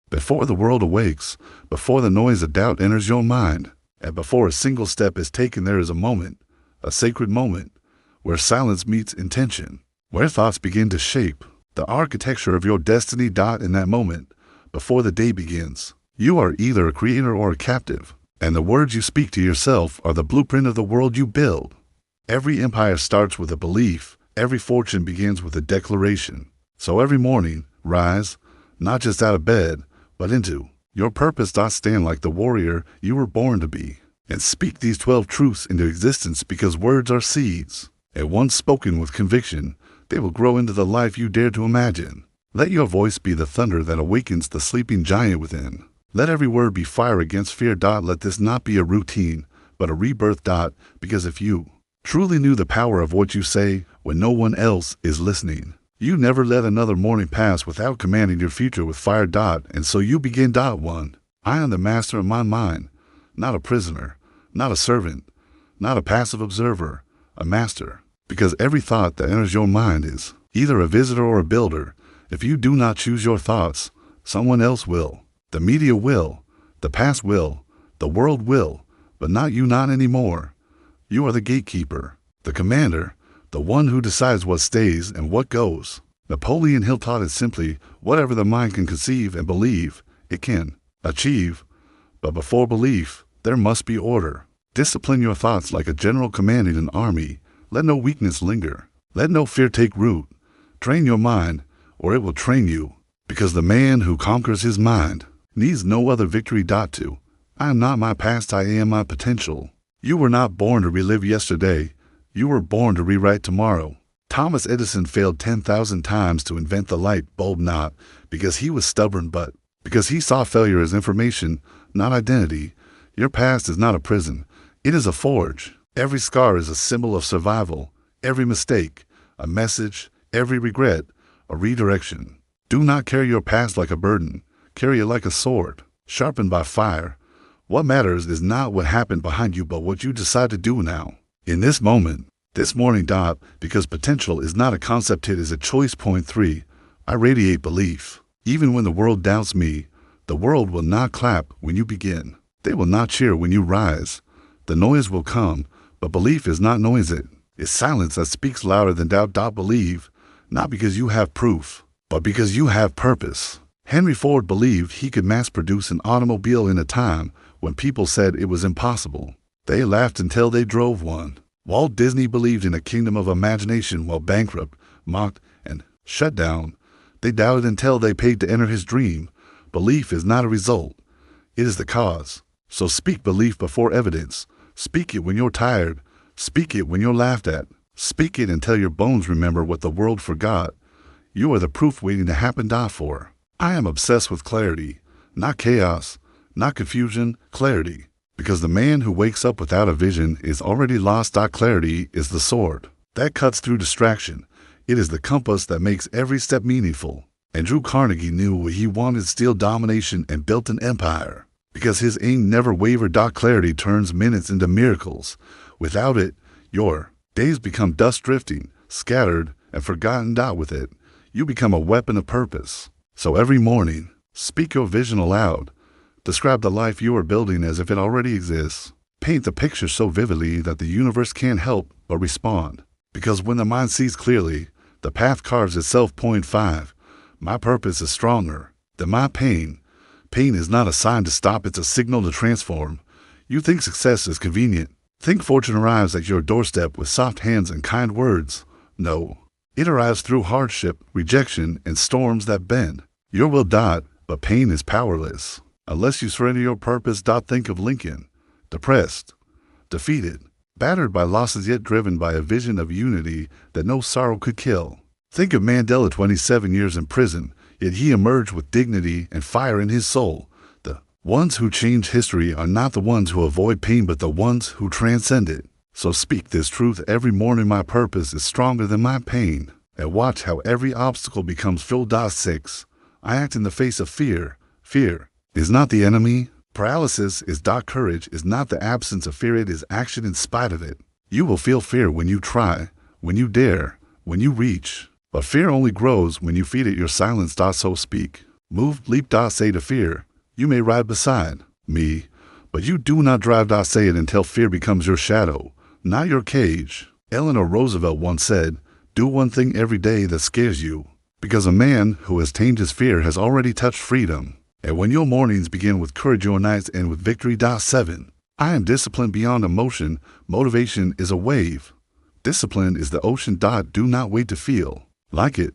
Before the world awakes, before the noise of doubt enters your mind, and before a single step is taken, there is a moment, a sacred moment, where silence meets intention, where thoughts begin to shape the architecture of your destiny. In that moment, before the day begins, you are either a creator or a captive, and the words you speak to yourself are the blueprint of the world you build. Every empire starts with a belief, every fortune begins with a declaration. So every morning, rise, not just out of bed, but into your purpose. Stand like the warrior you were born to be, and speak these 12 truths into existence, because words are seeds, and once spoken with conviction, they will grow into the life you dare to imagine. Let your voice be the thunder that awakens the sleeping giant within. Let every word be fire against fear. Let this not be a routine, but a rebirth. Because if you truly knew the power of what you say when no one else is listening, you never let another morning pass without commanding your future with fire. And so you begin. 1. I am the master of my mind, not a prisoner, not a servant, not a passive observer, a master. Because every thought that enters your mind is either a visitor or a builder. If you do not choose your thoughts, someone else will. The media will, the past will, the world will, but not you. Not anymore. You are the gatekeeper, the commander, the one who decides what stays and what goes. Napoleon Hill taught it simply: whatever the mind can conceive and believe, it can achieve. But before belief, there must be order. Discipline your thoughts like a general commanding an army. Let no weakness linger. Let no fear take root. Train your mind, or it will train you. Because the man who conquers his mind needs no other victory. I am not my past, I am my potential. You were not born to relive yesterday. You were born to rewrite tomorrow. Thomas Edison failed 10,000 times to invent the light bulb, not because he was stubborn, but because he saw failure as information, not identity. Your past is not a prison. It is a forge. Every scar is a symbol of survival. Every mistake, a message. Every regret, a redirection. Do not carry your past like a burden. Carry it like a sword, sharpened by fire. What matters is not what happened behind you, but what you decide to do now, in this moment, this morning. Because potential is not a concept, it is a choice. 3. I radiate belief. Even when the world doubts me, the world will not clap when you begin. They will not cheer when you rise. The noise will come, but belief is not noise. It is silence that speaks louder than doubt. Believe, not because you have proof, but because you have purpose. Henry Ford believed he could mass-produce an automobile in a time when people said it was impossible. They laughed until they drove one. Walt Disney believed in a kingdom of imagination while bankrupt, mocked, and shut down. They doubted until they paid to enter his dream. Belief is not a result. It is the cause. So speak belief before evidence. Speak it when you're tired. Speak it when you're laughed at. Speak it until your bones remember what the world forgot. You are the proof waiting to happen. 4. I am obsessed with clarity, not chaos, not confusion, clarity. Because the man who wakes up without a vision is already lost. Clarity is the sword that cuts through distraction. It is the compass that makes every step meaningful. Andrew Carnegie knew what he wanted: steel domination, and built an empire. Because his aim never wavered. Clarity turns minutes into miracles. Without it, your days become dust, drifting, scattered, and forgotten. With it, you become a weapon of purpose. So every morning, speak your vision aloud. Describe the life you are building as if it already exists. Paint the picture so vividly that the universe can't help but respond. Because when the mind sees clearly, the path carves itself. 5. My purpose is stronger than my pain. Pain is not a sign to stop, it's a signal to transform. You think success is convenient. Think fortune arrives at your doorstep with soft hands and kind words. No. It arrives through hardship, rejection, and storms that bend your will. But pain is powerless unless you surrender your purpose. Think of Lincoln, depressed, defeated, battered by losses, yet driven by a vision of unity that no sorrow could kill. Think of Mandela, 27 years in prison, yet he emerged with dignity and fire in his soul. The ones who change history are not the ones who avoid pain, but the ones who transcend it. So speak this truth every morning: my purpose is stronger than my pain. And watch how every obstacle becomes fuel. 6. I act in the face of fear. Fear is not the enemy. Paralysis is. Courage is not the absence of fear, it is action in spite of it. You will feel fear when you try, when you dare, when you reach. But fear only grows when you feed it your silence. So speak Move, leap, say to fear. You may ride beside me, but you do not drive, say it until fear becomes your shadow, not your cage. Eleanor Roosevelt once said, do one thing every day that scares you, because a man who has tamed his fear has already touched freedom. And when your mornings begin with courage, your nights end with victory. 7. I am disciplined beyond emotion. Motivation is a wave. Discipline is the ocean. Do not wait to feel like it.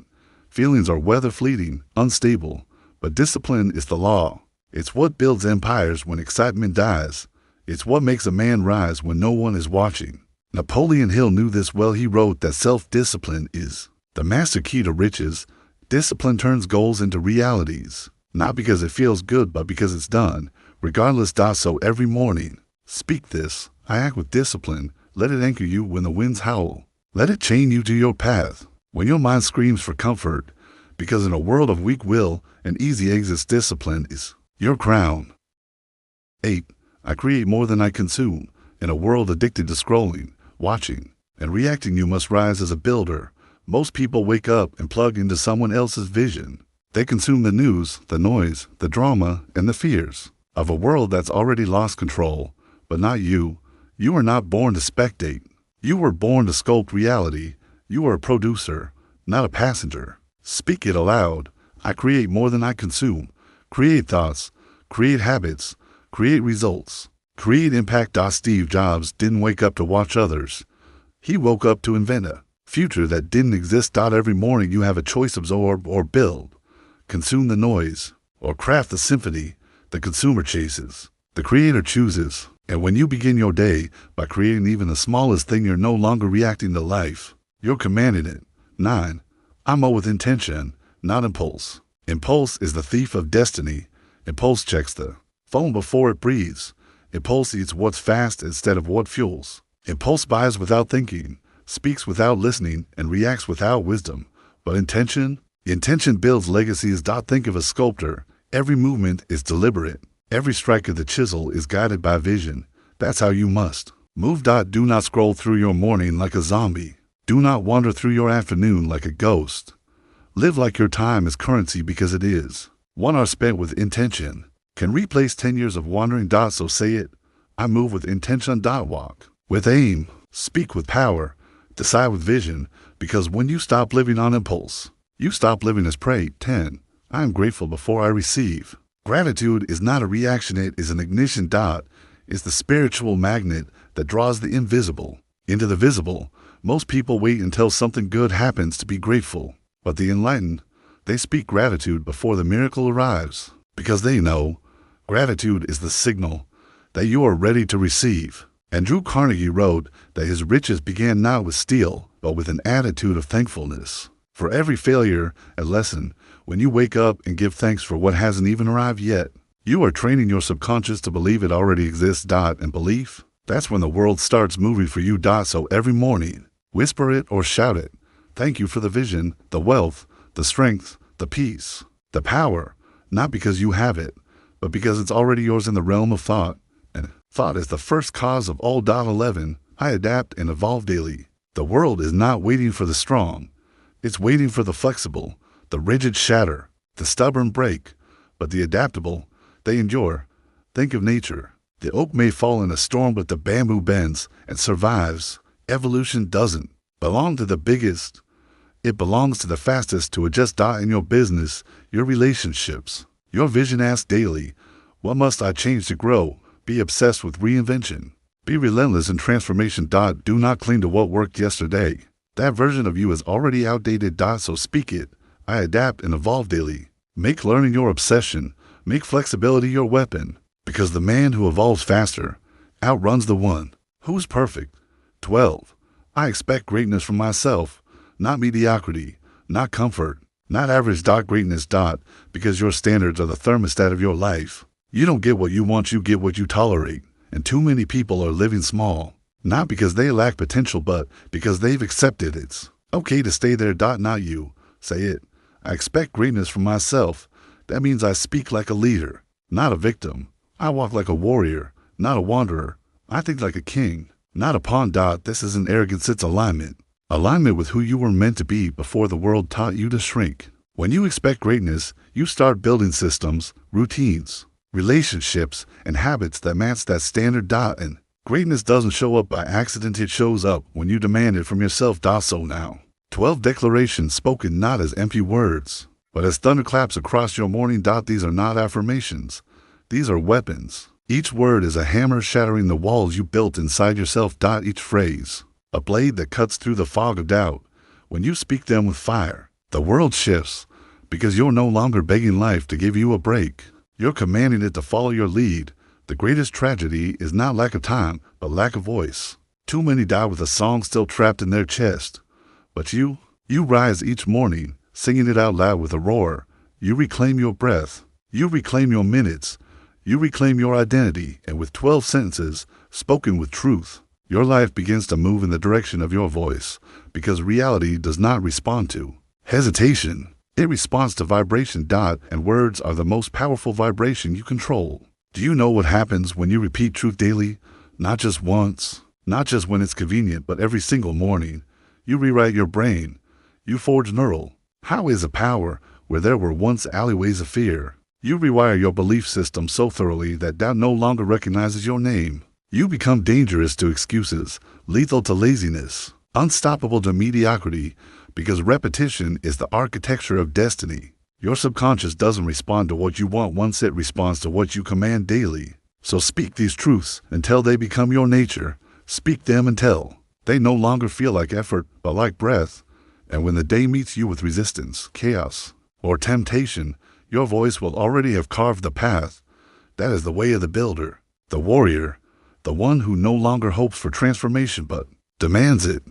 Feelings are weather fleeting, unstable, but discipline is the law. It's what builds empires when excitement dies. It's what makes a man rise when no one is watching. Napoleon Hill knew this well. He wrote that self-discipline is the master key to riches. Discipline turns goals into realities, not because it feels good, but because it's done, regardless. So every morning, speak this: I act with discipline. Let it anchor you when the winds howl. Let it chain you to your path when your mind screams for comfort, because in a world of weak will and easy exits, discipline is your crown. 8. I create more than I consume. In a world addicted to scrolling, watching, and reacting, you must rise as a builder. Most people wake up and plug into someone else's vision. They consume the news, the noise, the drama, and the fears of a world that's already lost control. But not you. You are not born to spectate. You were born to sculpt reality. You are a producer, not a passenger. Speak it aloud. I create more than I consume. Create thoughts, create habits, create results, create impact. Steve Jobs didn't wake up to watch others. He woke up to invent a future that didn't exist. Every morning you have a choice: absorb or build, consume the noise, or craft the symphony. The consumer chases, the creator chooses. And when you begin your day by creating even the smallest thing, you're no longer reacting to life. You're commanding it. 9. I mow with intention, not impulse. Impulse is the thief of destiny. Impulse checks the phone before it breathes. Impulse eats what's fast instead of what fuels. Impulse buys without thinking, speaks without listening, and reacts without wisdom. But intention builds legacies. Think of a sculptor. Every movement is deliberate. Every strike of the chisel is guided by vision. That's how you must move. Do not scroll through your morning like a zombie. Do not wander through your afternoon like a ghost. Live like your time is currency, because it is. 1 hour spent with intention can replace 10 years of wandering. So say it: I move with intention. Walk with aim. Speak with power. Decide with vision, because when you stop living on impulse, you stop living as prey. 10. I am grateful before I receive. Gratitude is not a reaction, it is an ignition. It's the spiritual magnet that draws the invisible into the visible. Most people wait until something good happens to be grateful, but the enlightened, they speak gratitude before the miracle arrives, because they know gratitude is the signal that you are ready to receive. Andrew Carnegie wrote that his riches began not with steel, but with an attitude of thankfulness. For every failure, a lesson. When you wake up and give thanks for what hasn't even arrived yet, you are training your subconscious to believe it already exists. And belief, that's when the world starts moving for you. So every morning, whisper it or shout it: thank you for the vision, the wealth, the strength, the peace, the power, not because you have it, but because it's already yours in the realm of thought. And thought is the first cause of all. 11. I adapt and evolve daily. The world is not waiting for the strong. It's waiting for the flexible. The rigid shatter, the stubborn break, but the adaptable, they endure. Think of nature. The oak may fall in a storm, but the bamboo bends and survives. Evolution doesn't belong to the biggest. It belongs to the fastest. To adjust. In your business, your relationships, your vision, ask daily: what must I change to grow? Be obsessed with reinvention. Be relentless in transformation. Do not cling to what worked yesterday. That version of you is already outdated. So speak it: I adapt and evolve daily. Make learning your obsession. Make flexibility your weapon, because the man who evolves faster outruns the one who's perfect. 12. I expect greatness from myself, not mediocrity, not comfort, not average. Greatness. Because your standards are the thermostat of your life. You don't get what you want, you get what you tolerate. And too many people are living small, not because they lack potential, but because they've accepted it's okay to stay there. Not you. Say it: I expect greatness from myself. That means I speak like a leader, not a victim. I walk like a warrior, not a wanderer. I think like a king, not a pawn. This isn't arrogance, it's alignment. Alignment with who you were meant to be before the world taught you to shrink. When you expect greatness, you start building systems, routines, relationships, and habits that match that standard. And greatness doesn't show up by accident, it shows up when you demand it from yourself. So now, 12 declarations spoken not as empty words, but as thunderclaps across your morning. These are not affirmations. These are weapons. Each word is a hammer shattering the walls you built inside yourself. Each phrase, a blade that cuts through the fog of doubt. When you speak them with fire, the world shifts, because you're no longer begging life to give you a break. You're commanding it to follow your lead. The greatest tragedy is not lack of time, but lack of voice. Too many die with a song still trapped in their chest. But you rise each morning, singing it out loud with a roar. You reclaim your breath. You reclaim your minutes. You reclaim your identity, and with 12 sentences, spoken with truth, your life begins to move in the direction of your voice, because reality does not respond to hesitation. It responds to vibration. And words are the most powerful vibration you control. Do you know what happens when you repeat truth daily? Not just once, not just when it's convenient, but every single morning. You rewrite your brain. You forge neural highways of power where there were once alleyways of fear. You rewire your belief system so thoroughly that doubt no longer recognizes your name. You become dangerous to excuses, lethal to laziness, unstoppable to mediocrity, because repetition is the architecture of destiny. Your subconscious doesn't respond to what you want once, it responds to what you command daily. So speak these truths until they become your nature. Speak them until they no longer feel like effort, but like breath. And when the day meets you with resistance, chaos, or temptation, your voice will already have carved the path. That is the way of the builder, the warrior, the one who no longer hopes for transformation but demands it.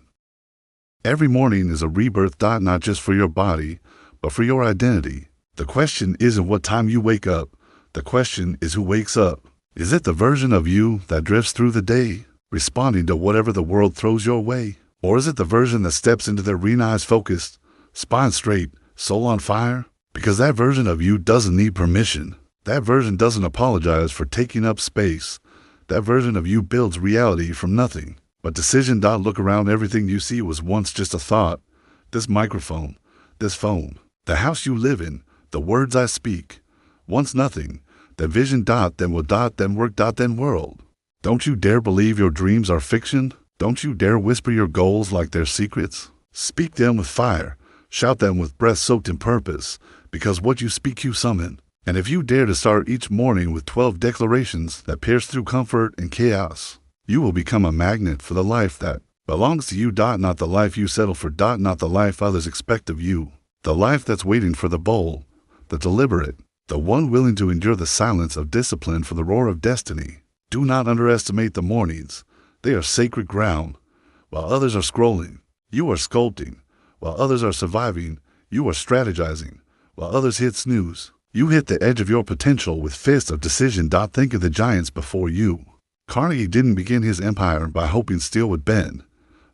Every morning is a rebirth. Not just for your body, but for your identity. The question isn't what time you wake up. The question is who wakes up. Is it the version of you that drifts through the day, responding to whatever the world throws your way? Or is it the version that steps into their arena focused, spine straight, soul on fire? Because that version of you doesn't need permission. That version doesn't apologize for taking up space. That version of you builds reality from nothing but decision. Look around, everything you see was once just a thought. This microphone, this phone, the house you live in, the words I speak. Once nothing. That vision. Then will. Then work. Then world. Don't you dare believe your dreams are fiction. Don't you dare whisper your goals like they're secrets. Speak them with fire. Shout them with breath soaked in purpose, because what you speak you summon. And if you dare to start each morning with 12 declarations that pierce through comfort and chaos, you will become a magnet for the life that belongs to you. Not the life you settle for. Not the life others expect of you. The life that's waiting for the bold, the deliberate, the one willing to endure the silence of discipline for the roar of destiny. Do not underestimate the mornings. They are sacred ground. While others are scrolling, you are sculpting. While others are surviving, you are strategizing. While others hit snooze, you hit the edge of your potential with fists of decision. Think of the giants before you. Carnegie didn't begin his empire by hoping steel would bend.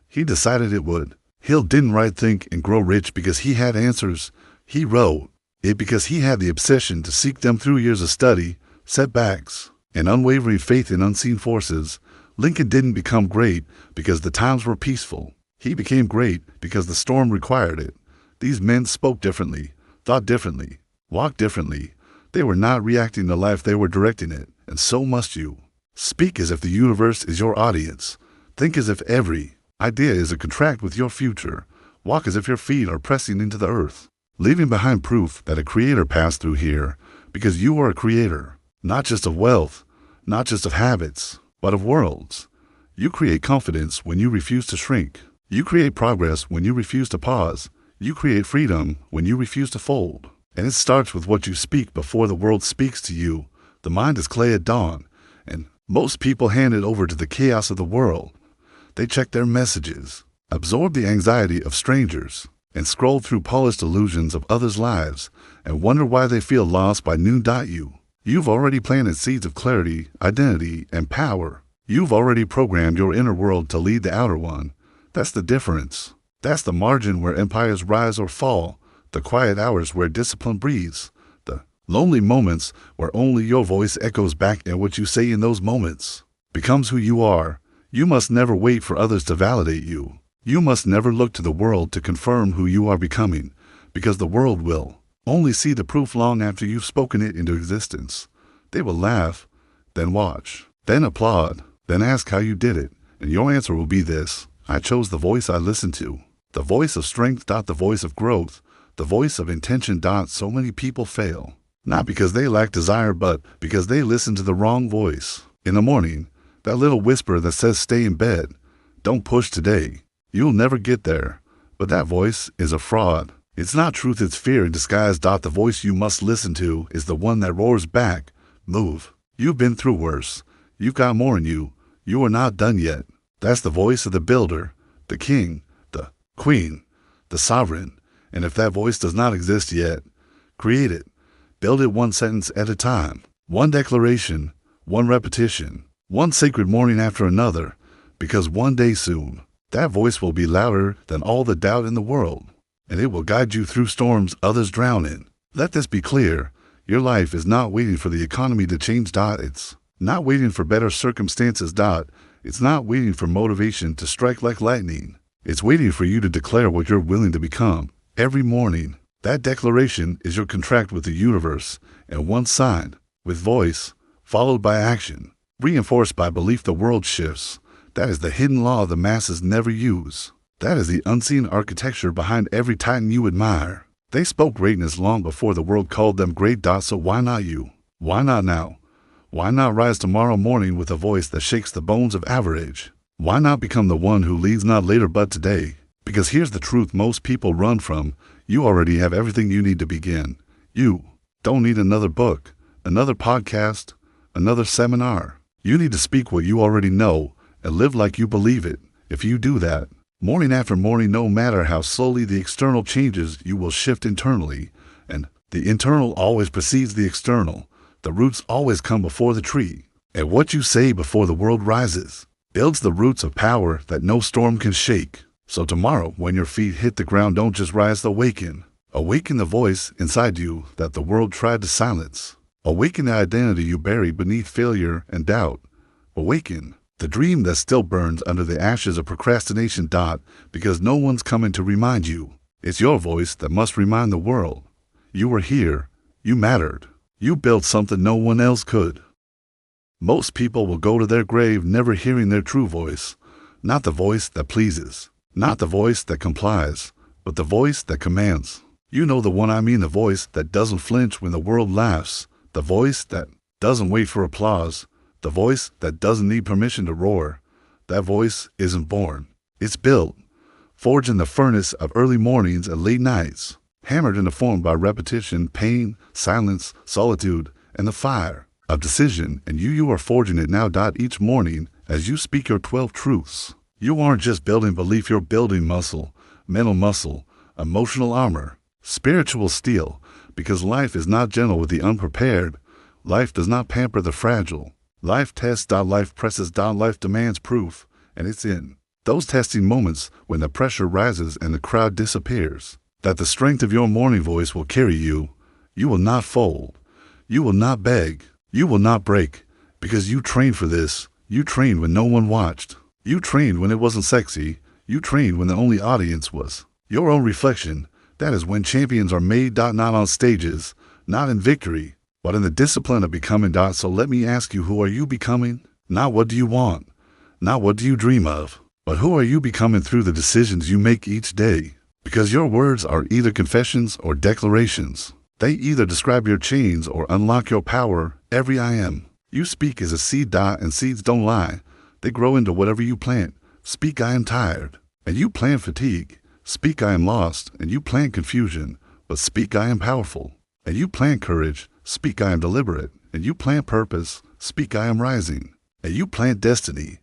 He decided it would. Hill didn't write Think and Grow Rich because he had answers. He wrote it because he had the obsession to seek them through years of study, setbacks, and unwavering faith in unseen forces. Lincoln didn't become great because the times were peaceful. He became great because the storm required it. These men spoke differently, thought differently, walked differently. They were not reacting to life, they were directing it. And so must you. Speak as if the universe is your audience. Think as if every idea is a contract with your future. Walk as if your feet are pressing into the earth, leaving behind proof that a creator passed through here, because you are a creator, not just of wealth, not just of habits, but of worlds. You create confidence when you refuse to shrink. You create progress when you refuse to pause. You create freedom when you refuse to fold. And it starts with what you speak before the world speaks to you. The mind is clay at dawn, and most people hand it over to the chaos of the world. They check their messages, absorb the anxiety of strangers, and scroll through polished illusions of others' lives, and wonder why they feel lost by noon. You've already planted seeds of clarity, identity, and power. You've already programmed your inner world to lead the outer one. That's the difference. That's the margin where empires rise or fall, the quiet hours where discipline breathes, the lonely moments where only your voice echoes back, and what you say in those moments becomes who you are. You must never wait for others to validate you. You must never look to the world to confirm who you are becoming, because the world will. only see the proof long after you've spoken it into existence. They will laugh, then watch, then applaud, then ask how you did it, and your answer will be this: I chose the voice I listened to. The voice of strength. The voice of growth. The voice of intention. So many people fail, not because they lack desire, but because they listen to the wrong voice. In the morning, that little whisper that says stay in bed, don't push today, you'll never get there. But that voice is a fraud. It's not truth, it's fear in disguise. The voice you must listen to is the one that roars back, move. You've been through worse. You've got more in you. You are not done yet. That's the voice of the builder, the king, the queen, the sovereign. And if that voice does not exist yet, create it. Build it one sentence at a time, one declaration, one repetition, one sacred morning after another, because one day soon, that voice will be louder than all the doubt in the world, and it will guide you through storms others drown in. Let this be clear. Your life is not waiting for the economy to change. It's not waiting for better circumstances. It's not waiting for motivation to strike like lightning. It's waiting for you to declare what you're willing to become every morning. That declaration is your contract with the universe, and once signed, with voice, followed by action, reinforced by belief, the world shifts. That is the hidden law the masses never use. That is the unseen architecture behind every titan you admire. They spoke greatness long before the world called them great. So why not you? Why not now? Why not rise tomorrow morning with a voice that shakes the bones of average? Why not become the one who leads not later but today? Because here's the truth most people run from. You already have everything you need to begin. You don't need another book, another podcast, another seminar. You need to speak what you already know and live like you believe it. If you do that, morning after morning, no matter how slowly the external changes, you will shift internally. And the internal always precedes the external. The roots always come before the tree. And what you say before the world rises builds the roots of power that no storm can shake. So tomorrow, when your feet hit the ground, don't just rise, awaken. Awaken the voice inside you that the world tried to silence. Awaken the identity you buried beneath failure and doubt. Awaken the dream that still burns under the ashes of procrastination. Because no one's coming to remind you. It's your voice that must remind the world. You were here. You mattered. You built something no one else could. Most people will go to their grave never hearing their true voice. Not the voice that pleases. Not the voice that complies. But the voice that commands. You know the one I mean, the voice that doesn't flinch when the world laughs. The voice that doesn't wait for applause. The voice that doesn't need permission to roar. That voice isn't born. It's built. Forged in the furnace of early mornings and late nights. Hammered into form by repetition, pain, silence, solitude, and the fire of decision. And you are forging it now. Each morning as you speak your 12 truths. You aren't just building belief, you're building muscle, mental muscle, emotional armor, spiritual steel. Because life is not gentle with the unprepared. Life does not pamper the fragile. Life tests. Life presses. Life demands proof. And it's in those testing moments when the pressure rises and the crowd disappears that the strength of your morning voice will carry you. You will not fold. You will not beg. You will not break. Because you trained for this. You trained when no one watched. You trained when it wasn't sexy. You trained when the only audience was your own reflection. That is when champions are made. Not on stages, not in victory, but in the discipline of becoming. So let me ask you, who are you becoming? Not what do you want, not what do you dream of, but who are you becoming through the decisions you make each day? Because your words are either confessions or declarations. They either describe your chains or unlock your power. Every I am you speak is a seed. And seeds don't lie. They grow into whatever you plant. Speak I am tired, and you plant fatigue. Speak I am lost, and you plant confusion. But speak I am powerful, and you plant courage. Speak I am deliberate, and you plant purpose. Speak I am rising, and you plant destiny.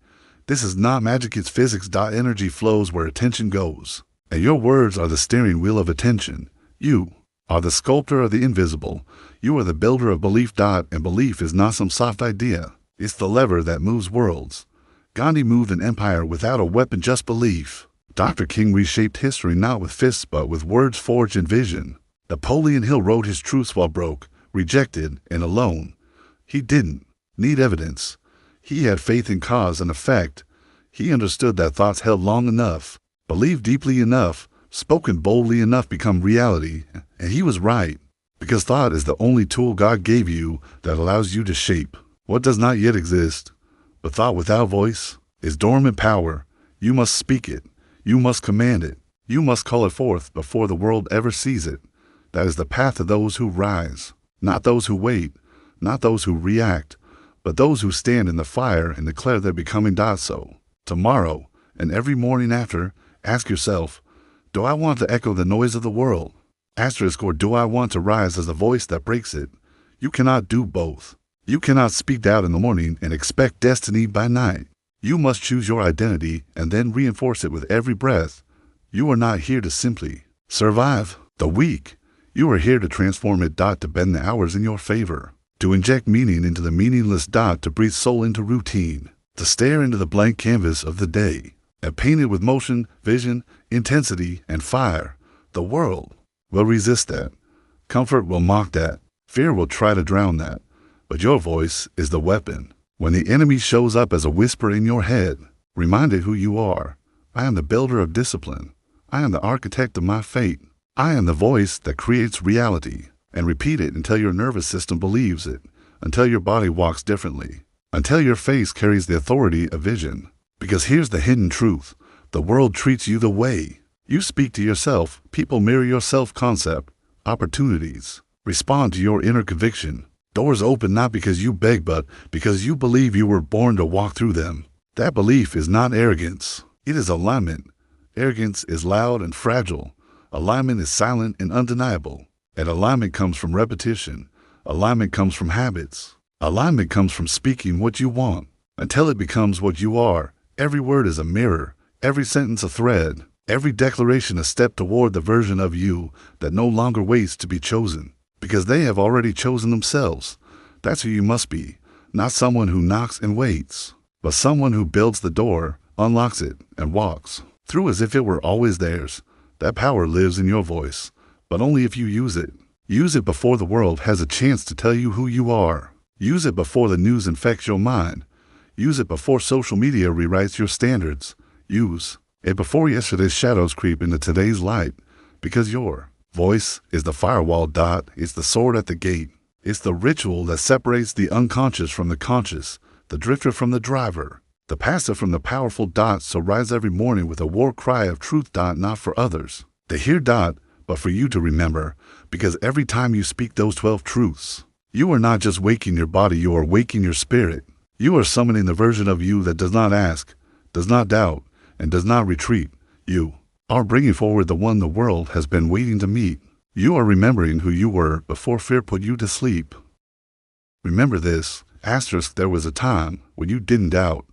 This is not magic, it's physics. Energy flows where attention goes, and your words are the steering wheel of attention. You are the sculptor of the invisible. You are the builder of belief. And belief is not some soft idea. It's the lever that moves worlds. Gandhi moved an empire without a weapon, just belief. Dr. King reshaped history not with fists but with words forged in vision. Napoleon Hill wrote his truths while broke, rejected, and alone. He didn't need evidence. He had faith in cause and effect. He understood that thoughts held long enough, believed deeply enough, spoken boldly enough become reality. And he was right. Because thought is the only tool God gave you that allows you to shape what does not yet exist. But thought without voice is dormant power. You must speak it. You must command it. You must call it forth before the world ever sees it. That is the path of those who rise, not those who wait, not those who react, but those who stand in the fire and declare their becoming so. Tomorrow, and every morning after, ask yourself, do I want to echo the noise of the world? Or do I want to rise as a voice that breaks it? You cannot do both. You cannot speak doubt in the morning and expect destiny by night. You must choose your identity and then reinforce it with every breath. You are not here to simply survive the week. You are here to transform it. To bend the hours in your favor. To inject meaning into the meaningless. To breathe soul into routine. To stare into the blank canvas of the day and paint it with motion, vision, intensity, and fire. The world will resist that. Comfort will mock that. Fear will try to drown that. But your voice is the weapon. When the enemy shows up as a whisper in your head, remind it who you are. I am the builder of discipline. I am the architect of my fate. I am the voice that creates reality. And repeat it until your nervous system believes it, until your body walks differently, until your face carries the authority of vision. Because here's the hidden truth. The world treats you the way you speak to yourself. People mirror your self-concept. Opportunities respond to your inner conviction. Doors open not because you beg, but because you believe you were born to walk through them. That belief is not arrogance. It is alignment. Arrogance is loud and fragile. Alignment is silent and undeniable. And alignment comes from repetition. Alignment comes from habits. Alignment comes from speaking what you want until it becomes what you are. Every word is a mirror. Every sentence a thread. Every declaration a step toward the version of you that no longer waits to be chosen. Because they have already chosen themselves. That's who you must be. Not someone who knocks and waits, but someone who builds the door, unlocks it, and walks through as if it were always theirs. That power lives in your voice, but only if you use it. Use it before the world has a chance to tell you who you are. Use it before the news infects your mind. Use it before social media rewrites your standards. Use it before yesterday's shadows creep into today's light. Because your voice is the firewall. It's the sword at the gate. It's the ritual that separates the unconscious from the conscious, the drifter from the driver, the passive from the powerful. So rise every morning with a war cry of truth. Not for others to hear. But for you to remember. Because every time you speak those 12 truths, you are not just waking your body, you are waking your spirit. You are summoning the version of you that does not ask, does not doubt, and does not retreat. You are bringing forward the one the world has been waiting to meet. You are remembering who you were before fear put you to sleep. Remember this, there was a time when you didn't doubt,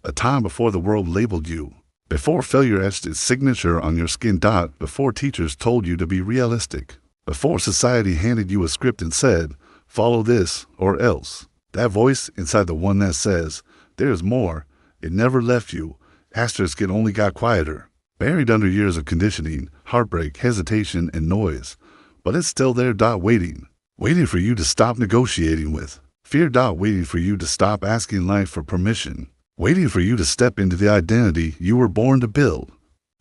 a time before the world labeled you, before failure etched its signature on your skin. Before teachers told you to be realistic, before society handed you a script and said, follow this or else. That voice inside the one that says, there's more, it never left you. It only got quieter. Buried under years of conditioning, heartbreak, hesitation, and noise. But it's still there. Waiting for you to stop negotiating with fear. Waiting for you to stop asking life for permission. Waiting for you to step into the identity you were born to build.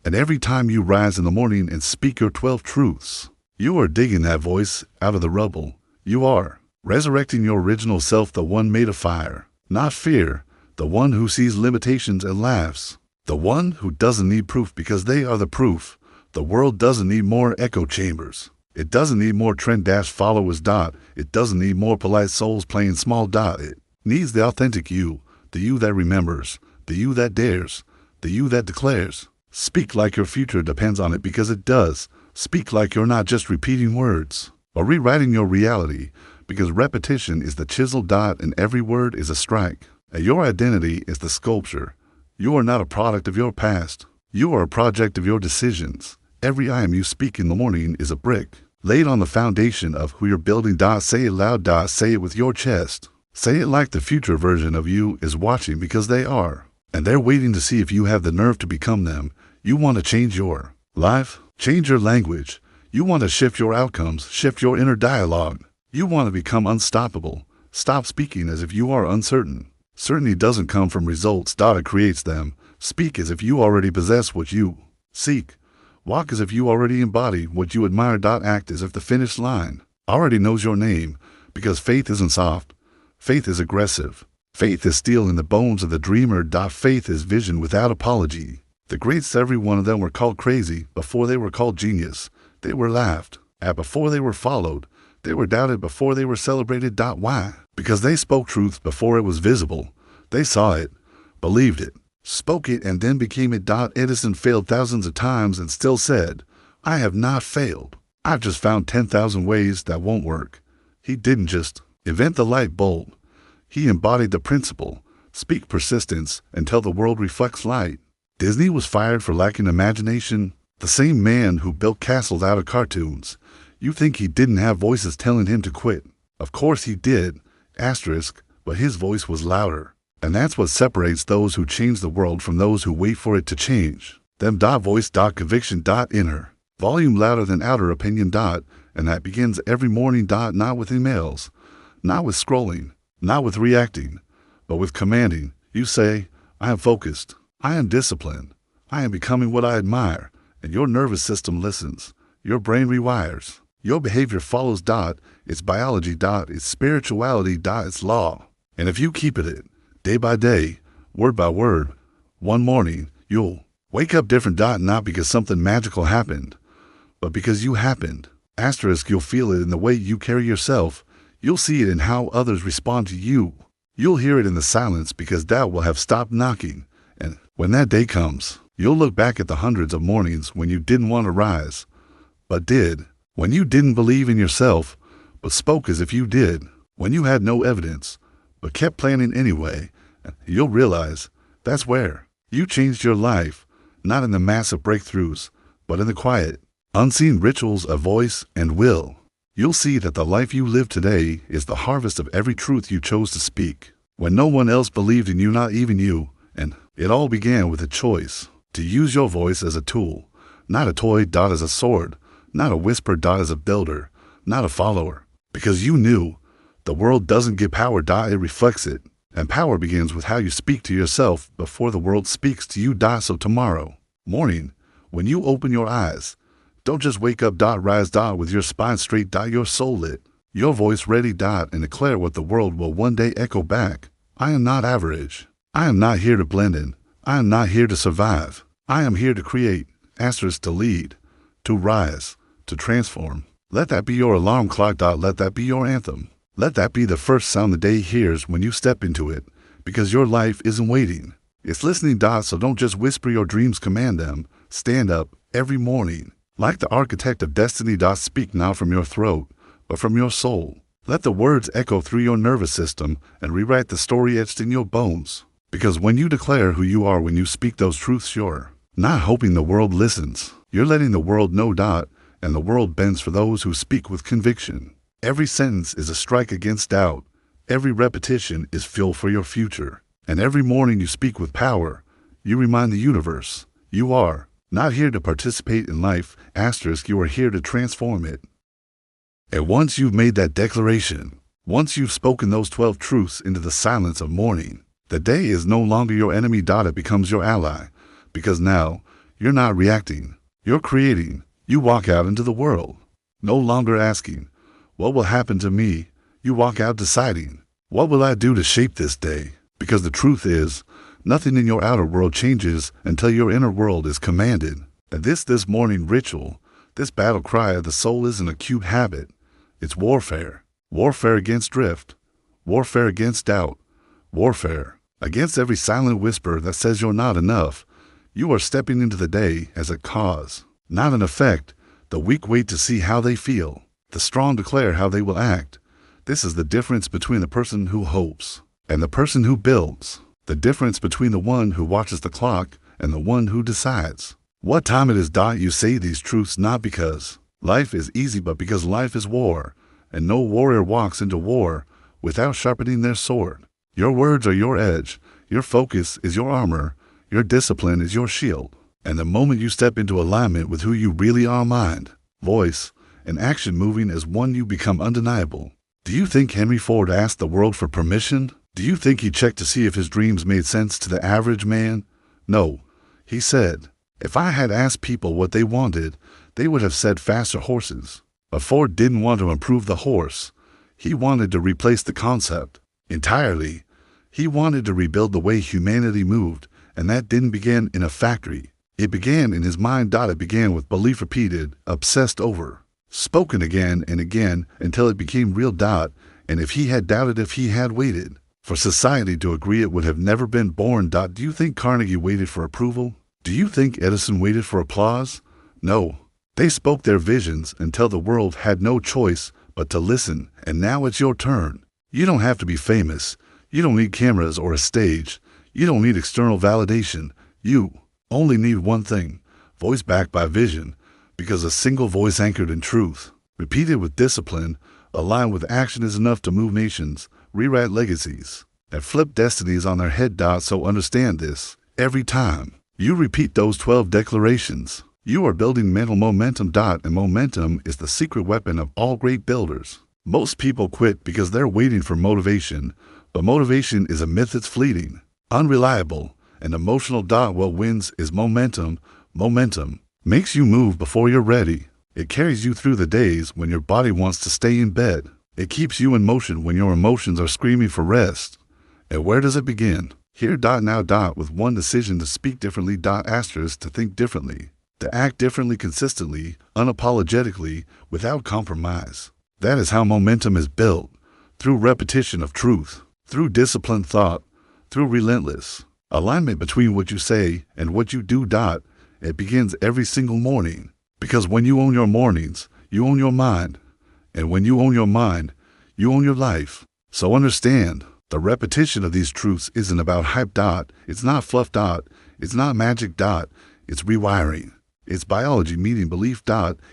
And every time you rise in the morning and speak your 12 truths, you are digging that voice out of the rubble. You are resurrecting your original self, the one made of fire, not fear, the one who sees limitations and laughs. The one who doesn't need proof because they are the proof. The world doesn't need more echo chambers. It doesn't need more trend-followers. It doesn't need more polite souls playing small. It needs the authentic you, the you that remembers, the you that dares, the you that declares. Speak like your future depends on it, because it does. Speak like you're not just repeating words or rewriting your reality, because repetition is the chisel. And every word is a strike. And your identity is the sculpture. You are not a product of your past. You are a project of your decisions. Every I am you speak in the morning is a brick laid on the foundation of who you're building. Say it loud. Say it with your chest. Say it like the future version of you is watching, because they are. And they're waiting to see if you have the nerve to become them. You want to change your life, change your language. You want to shift your outcomes, shift your inner dialogue. You want to become unstoppable. Stop speaking as if you are uncertain. Certainty doesn't come from results. It creates them. Speak as if you already possess what you seek. Walk as if you already embody what you admire. Act as if the finish line already knows your name, because faith isn't soft. Faith is aggressive. Faith is steel in the bones of the dreamer. Faith is vision without apology. The greats, every one of them, were called crazy before they were called genius. They were laughed at before they were followed. They were doubted before they were celebrated. Why? Because they spoke truth before it was visible. They saw it, believed it, spoke it, and then became it. Edison failed thousands of times and still said, "I have not failed. I've just found 10,000 ways that won't work." He didn't just invent the light bulb. He embodied the principle. Speak persistence until the world reflects light. Disney was fired for lacking imagination. The same man who built castles out of cartoons. You think he didn't have voices telling him to quit? Of course he did, but his voice was louder. And that's what separates those who change the world from those who wait for it to change. Them. Voice. Conviction. Inner. Volume louder than outer opinion. And that begins every morning. Not with emails, not with scrolling, not with reacting, but with commanding. You say, "I am focused. I am disciplined. I am becoming what I admire." And your nervous system listens. Your brain rewires. Your behavior follows. It's biology. It's spirituality. It's law. And if you keep it day by day, word by word, one morning, you'll wake up different. Not because something magical happened, but because you happened. You'll feel it in the way you carry yourself. You'll see it in how others respond to you. You'll hear it in the silence because doubt will have stopped knocking. And when that day comes, you'll look back at the hundreds of mornings when you didn't want to rise, but did. When you didn't believe in yourself, but spoke as if you did. When you had no evidence, but kept planning anyway. You'll realize that's where you changed your life, not in the massive breakthroughs, but in the quiet, unseen rituals of voice and will. You'll see that the life you live today is the harvest of every truth you chose to speak, when no one else believed in you, not even you. And it all began with a choice to use your voice as a tool, not a toy. As a sword, not a whisper. As a builder, not a follower. Because you knew the world doesn't get power. It reflects it. And power begins with how you speak to yourself before the world speaks to you. So tomorrow morning, when you open your eyes, don't just wake up. Rise. With your spine straight. Your soul lit. Your voice ready. And declare what the world will one day echo back. I am not average. I am not here to blend in. I am not here to survive. I am here to create. To lead. To rise. To transform. Let that be your alarm clock. Let that be your anthem. Let that be the first sound the day hears when you step into it. Because your life isn't waiting. It's listening. So don't just whisper your dreams. Command them. Stand up every morning. Like the architect of destiny. Speak not from your throat, but from your soul. Let the words echo through your nervous system and rewrite the story etched in your bones. Because when you declare who you are, when you speak those truths, you're not hoping the world listens. You're letting the world know. And the world bends for those who speak with conviction. Every sentence is a strike against doubt. Every repetition is fuel for your future. And every morning you speak with power. You remind the universe, you are not here to participate in life. You are here to transform it. And once you've made that declaration, once you've spoken those 12 truths into the silence of morning, the day is no longer your enemy. It becomes your ally. Because now, you're not reacting. You're creating. You walk out into the world, no longer asking, what will happen to me? You walk out deciding, what will I do to shape this day? Because the truth is, nothing in your outer world changes until your inner world is commanded. And this morning ritual, this battle cry of the soul isn't a cute habit. It's warfare. Warfare against drift. Warfare against doubt. Warfare against every silent whisper that says you're not enough. You are stepping into the day as a cause, not an effect. The weak wait to see how they feel. The strong declare how they will act. This is the difference between the person who hopes and the person who builds. The difference between the one who watches the clock and the one who decides what time it is. You say these truths not because life is easy, but because life is war, and no warrior walks into war without sharpening their sword. Your words are your edge. Your focus is your armor. Your discipline is your shield. And the moment you step into alignment with who you really are, mind, voice, and action moving as one, you become undeniable. Do you think Henry Ford asked the world for permission? Do you think he checked to see if his dreams made sense to the average man? No. He said, if I had asked people what they wanted, they would have said faster horses. But Ford didn't want to improve the horse. He wanted to replace the concept entirely. He wanted to rebuild the way humanity moved, and that didn't begin in a factory. It began in his mind. It began with belief repeated, obsessed over, spoken again and again until it became real. And if he had doubted, if he had waited for society to agree, it would have never been born. Do you think Carnegie waited for approval? Do you think Edison waited for applause? No. They spoke their visions until the world had no choice but to listen. And now it's your turn. You don't have to be famous. You don't need cameras or a stage. You don't need external validation. You only need one thing: voice backed by vision, because a single voice anchored in truth, repeated with discipline, aligned with action is enough to move nations, rewrite legacies, and flip destinies on their head. So understand this: every time you repeat those 12 declarations, you are building mental momentum. And momentum is the secret weapon of all great builders. Most people quit because they're waiting for motivation, but motivation is a myth. It's fleeting, unreliable, and emotional. What wins is momentum. Momentum makes you move before you're ready. It carries you through the days when your body wants to stay in bed. It keeps you in motion when your emotions are screaming for rest. And where does it begin? Here. Now. With one decision: to speak differently. Asterisk, to think differently, to act differently, consistently, unapologetically, without compromise. That is how momentum is built: through repetition of truth, through disciplined thought, through relentless alignment between what you say and what you do. It begins every single morning, because when you own your mornings, you own your mind. And when you own your mind, you own your life. So understand, the repetition of these truths isn't about hype. It's not fluff. It's not magic. It's rewiring. It's biology meeting belief.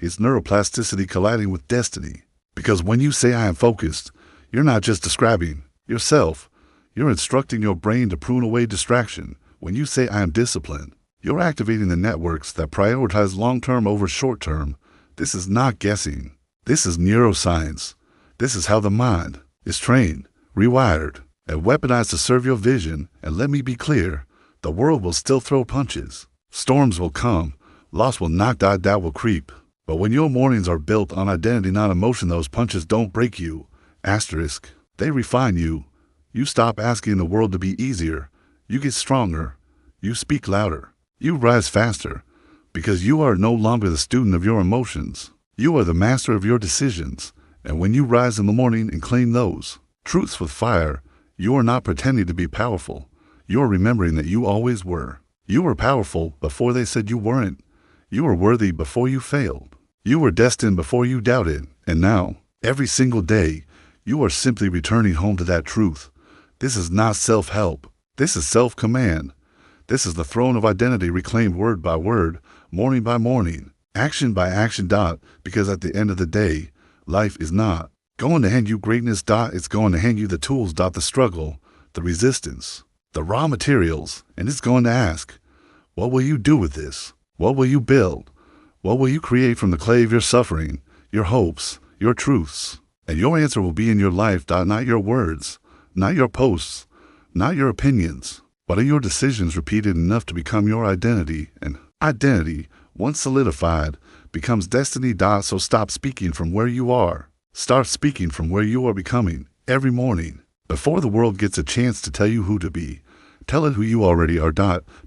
It's neuroplasticity colliding with destiny. Because when you say I am focused, you're not just describing yourself. You're instructing your brain to prune away distraction. When you say I am disciplined, you're activating the networks that prioritize long-term over short-term. This is not guessing. This is neuroscience. This is how the mind is trained, rewired, and weaponized to serve your vision. And let me be clear, the world will still throw punches. Storms will come. Loss will knock. Doubt will creep. But when your mornings are built on identity, not emotion, those punches don't break you. Asterisk. They refine you. You stop asking the world to be easier. You get stronger. You speak louder. You rise faster. Because you are no longer the student of your emotions. You are the master of your decisions. And when you rise in the morning and claim those truths with fire, you are not pretending to be powerful. You are remembering that you always were. You were powerful before they said you weren't. You were worthy before you failed. You were destined before you doubted. And now, every single day, you are simply returning home to that truth. This is not self-help. This is self-command. This is the throne of identity reclaimed word by word, morning by morning, action by action. Because at the end of the day, life is not going to hand you greatness. It's going to hand you the tools. The struggle, the resistance, the raw materials. And it's going to ask, what will you do with this? What will you build? What will you create from the clay of your suffering, your hopes, your truths? And your answer will be in your life. Not your words, not your posts, not your opinions, but are your decisions repeated enough to become your identity? And identity, once solidified, becomes destiny. So stop speaking from where you are. Start speaking from where you are becoming every morning. Before the world gets a chance to tell you who to be, tell it who you already are.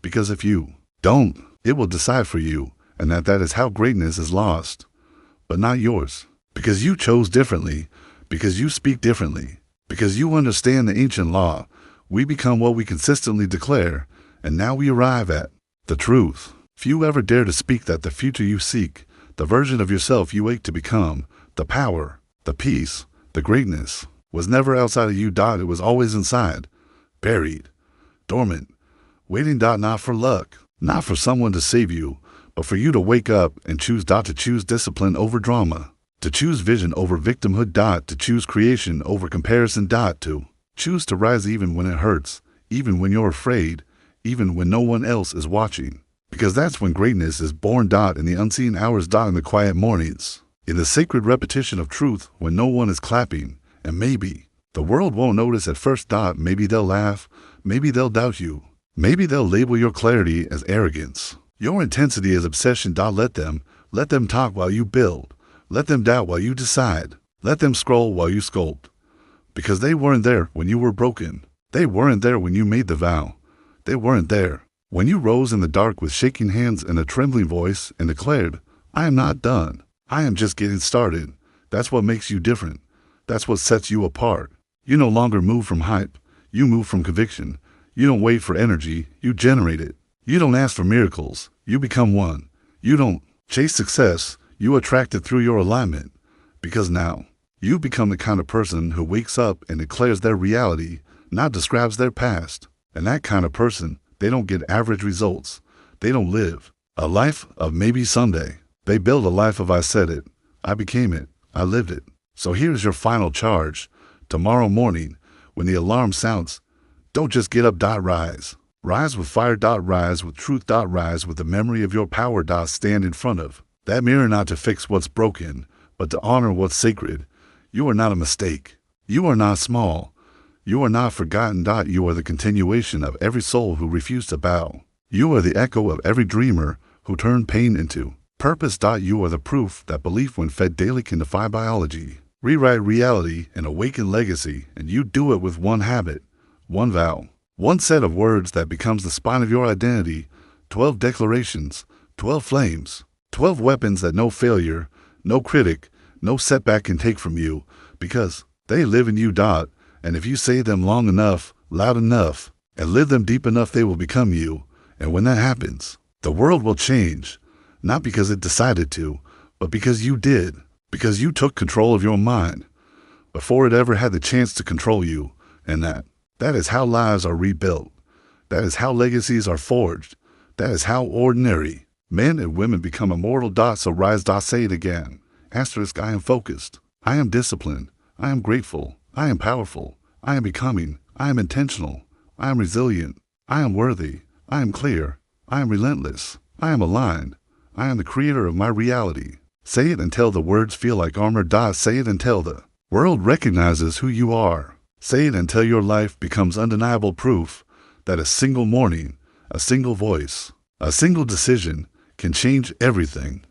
Because if you don't, it will decide for you. And that is how greatness is lost, but not yours. Because you chose differently, because you speak differently, because you understand the ancient law, we become what we consistently declare, and now we arrive at the truth. Few ever dare to speak that the future you seek, the version of yourself you ache to become, the power, the peace, the greatness, was never outside of you. It was always inside, buried, dormant, waiting. Not for luck, not for someone to save you, but for you to wake up and choose. To choose discipline over drama, to choose vision over victimhood. To choose creation over comparison. To choose to rise even when it hurts, even when you're afraid, even when no one else is watching. Because that's when greatness is born. In the unseen hours. In the quiet mornings, in the sacred repetition of truth when no one is clapping. And maybe the world won't notice at first. Maybe they'll laugh, maybe they'll doubt you, maybe they'll label your clarity as arrogance, your intensity as obsession. Let them talk while you build, Let them doubt while you decide. Let them scroll while you sculpt. Because they weren't there when you were broken. They weren't there when you made the vow. They weren't there when you rose in the dark with shaking hands and a trembling voice and declared, I am not done. I am just getting started. That's what makes you different. That's what sets you apart. You no longer move from hype. You move from conviction. You don't wait for energy. You generate it. You don't ask for miracles. You become one. You don't chase success. You attract it through your alignment. Because now, you become the kind of person who wakes up and declares their reality, not describes their past. And that kind of person, they don't get average results. They don't live a life of maybe someday. They build a life of I said it, I became it, I lived it. So here's your final charge. Tomorrow morning, when the alarm sounds, don't just get up, rise. Rise with fire, rise with truth, rise with the memory of your power, stand in front of that mirror, not to fix what's broken, but to honor what's sacred. You are not a mistake. You are not small. You are not forgotten. You are the continuation of every soul who refused to bow. You are the echo of every dreamer who turned pain into purpose. You are the proof that belief when fed daily can defy biology. Rewrite reality and awaken legacy, and you do it with one habit, one vow, one set of words that becomes the spine of your identity, 12 declarations, 12 flames, 12 weapons that no failure, no critic, no setback can take from you, because they live in you. And if you say them long enough, loud enough, and live them deep enough, they will become you. And when that happens, the world will change, not because it decided to, but because you did, because you took control of your mind before it ever had the chance to control you. And that is how lives are rebuilt. That is how legacies are forged. That is how ordinary men and women become immortal. So rise, say it again. Asterisk, I am focused. I am disciplined. I am grateful. I am powerful. I am becoming. I am intentional. I am resilient. I am worthy. I am clear. I am relentless. I am aligned. I am the creator of my reality. Say it until the words feel like armor. Say it until the world recognizes who you are. Say it until your life becomes undeniable proof that a single morning, a single voice, a single decision can change everything.